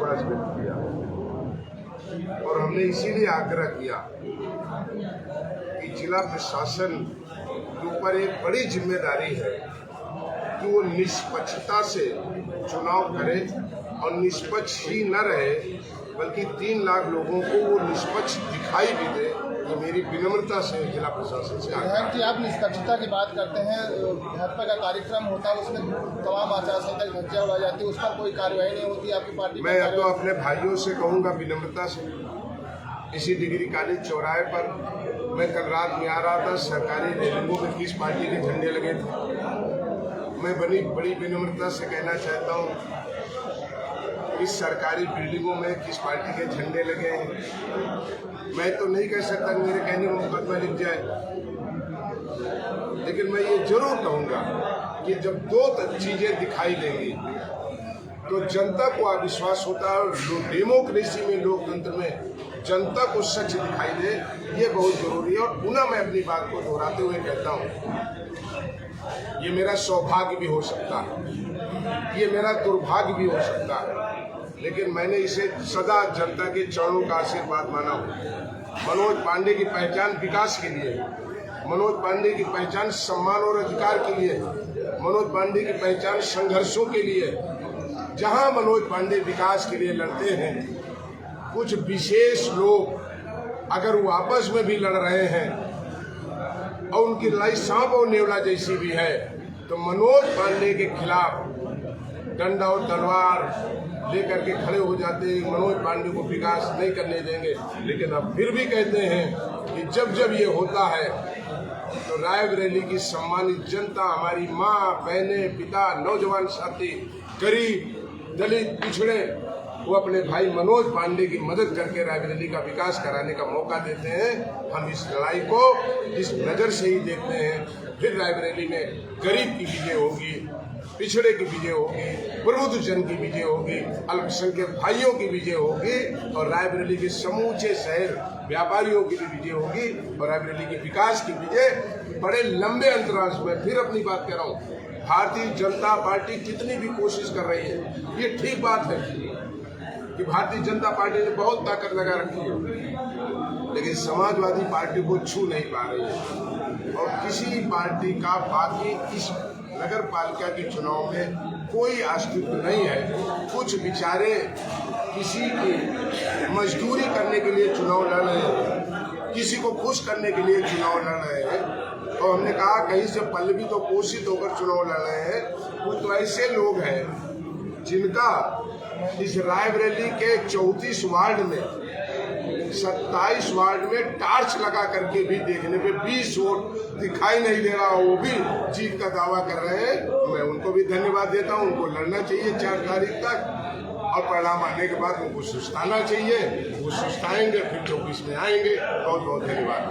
विश्वास व्यक्त किया और हमने इसीलिए आग्रह किया कि जिला प्रशासन के ऊपर एक बड़ी जिम्मेदारी है कि वो निष्पक्षता से चुनाव करे और निष्पक्ष ही न रहे बल्कि 3 लाख लोगों को वो निष्पक्ष दिखाई भी दे। ये मेरी विनम्रता से जिला प्रशासन से आग्रह कि आप निष्पक्षता की बात करते हैं, भाजपा का कार्यक्रम होता है उसमें तमाम आचार संहिता की धज्जियां उड़ाई जाती है, उस पर कोई कार्रवाई नहीं होती आपकी पार्टी? मैं अब तो अपने भाइयों से कहूँगा विनम्रता से, इसी डिग्री कॉलेज चौराहे पर मैं कल रात में आ रहा था, सरकारी रेलिंगों में किस पार्टी के झंडे लगे थे। मैं बड़ी विनम्रता से कहना चाहता हूँ इस सरकारी बिल्डिंगों में किस पार्टी के झंडे लगे हैं। मैं तो नहीं कह सकता कि मेरे कहने में मुकदमा लिख जाए, लेकिन मैं ये जरूर कहूँगा कि जब 2 चीजें दिखाई देंगी तो जनता को अविश्वास होता है और डेमोक्रेसी में, लोकतंत्र में जनता को सच दिखाई दे, ये बहुत जरूरी है। और पुनः मैं अपनी बात को दोहराते हुए कहता हूँ ये मेरा सौभाग्य भी हो सकता है, ये मेरा दुर्भाग्य भी हो सकता है, लेकिन मैंने इसे सदा जनता के चरणों का आशीर्वाद माना हूँ। मनोज पांडे की पहचान विकास के लिए, मनोज पांडे की पहचान सम्मान और अधिकार के लिए, मनोज पांडे की पहचान संघर्षों के लिए। जहां मनोज पांडे विकास के लिए लड़ते हैं, कुछ विशेष लोग अगर वो आपस में भी लड़ रहे हैं और उनकी लड़ाई सांप और नेवला जैसी भी है, तो मनोज पांडे के खिलाफ डंडा और तलवार लेकर के खड़े हो जाते हैं, मनोज पांडे को विकास नहीं करने देंगे। लेकिन अब फिर भी कहते हैं कि जब ये होता है तो रायबरेली की सम्मानित जनता, हमारी माँ, बहने, पिता, नौजवान साथी, गरीब, दलित, पिछड़े, वो अपने भाई मनोज पांडे की मदद करके रायबरेली का विकास कराने का मौका देते हैं। हम इस लड़ाई को इस नज़र से ही देखते हैं। फिर रायबरेली में गरीब की विजय होगी, पिछड़े की विजय होगी, प्रबुद्ध जन की विजय होगी, अल्पसंख्यक भाइयों की विजय होगी और रायबरेली के समूचे शहर व्यापारियों की भी विजय होगी और रायबरेली के विकास की विजय बड़े लंबे अंतराल से। मैं फिर अपनी बात कह रहा हूँ, भारतीय जनता पार्टी कितनी भी कोशिश कर रही है, ये ठीक बात है कि भारतीय जनता पार्टी ने बहुत ताकत लगा रखी है, लेकिन समाजवादी पार्टी को छू नहीं पा रही है और किसी पार्टी का बाकी इस नगर पालिका के चुनाव में कोई अस्तित्व नहीं है। कुछ बेचारे किसी की मजदूरी करने के लिए चुनाव लड़ रहे हैं, किसी को खुश करने के लिए चुनाव लड़ रहे हैं। और हमने कहा कहीं से पल्लवी तो पोषित होकर चुनाव लड़ रहे हैं। वो तो ऐसे लोग हैं जिनका इस रायबरेली के 34 वार्ड में 27 वार्ड में टार्च लगा करके भी देखने पे 20 वोट दिखाई नहीं दे रहा, वो भी जीत का दावा कर रहे हैं। मैं उनको भी धन्यवाद देता हूं। उनको लड़ना चाहिए 4 तारीख तक और परिणाम आने के बाद उनको सुस्ताना चाहिए। वो सुस्ताएंगे, फिर 24 में आएंगे। बहुत बहुत धन्यवाद।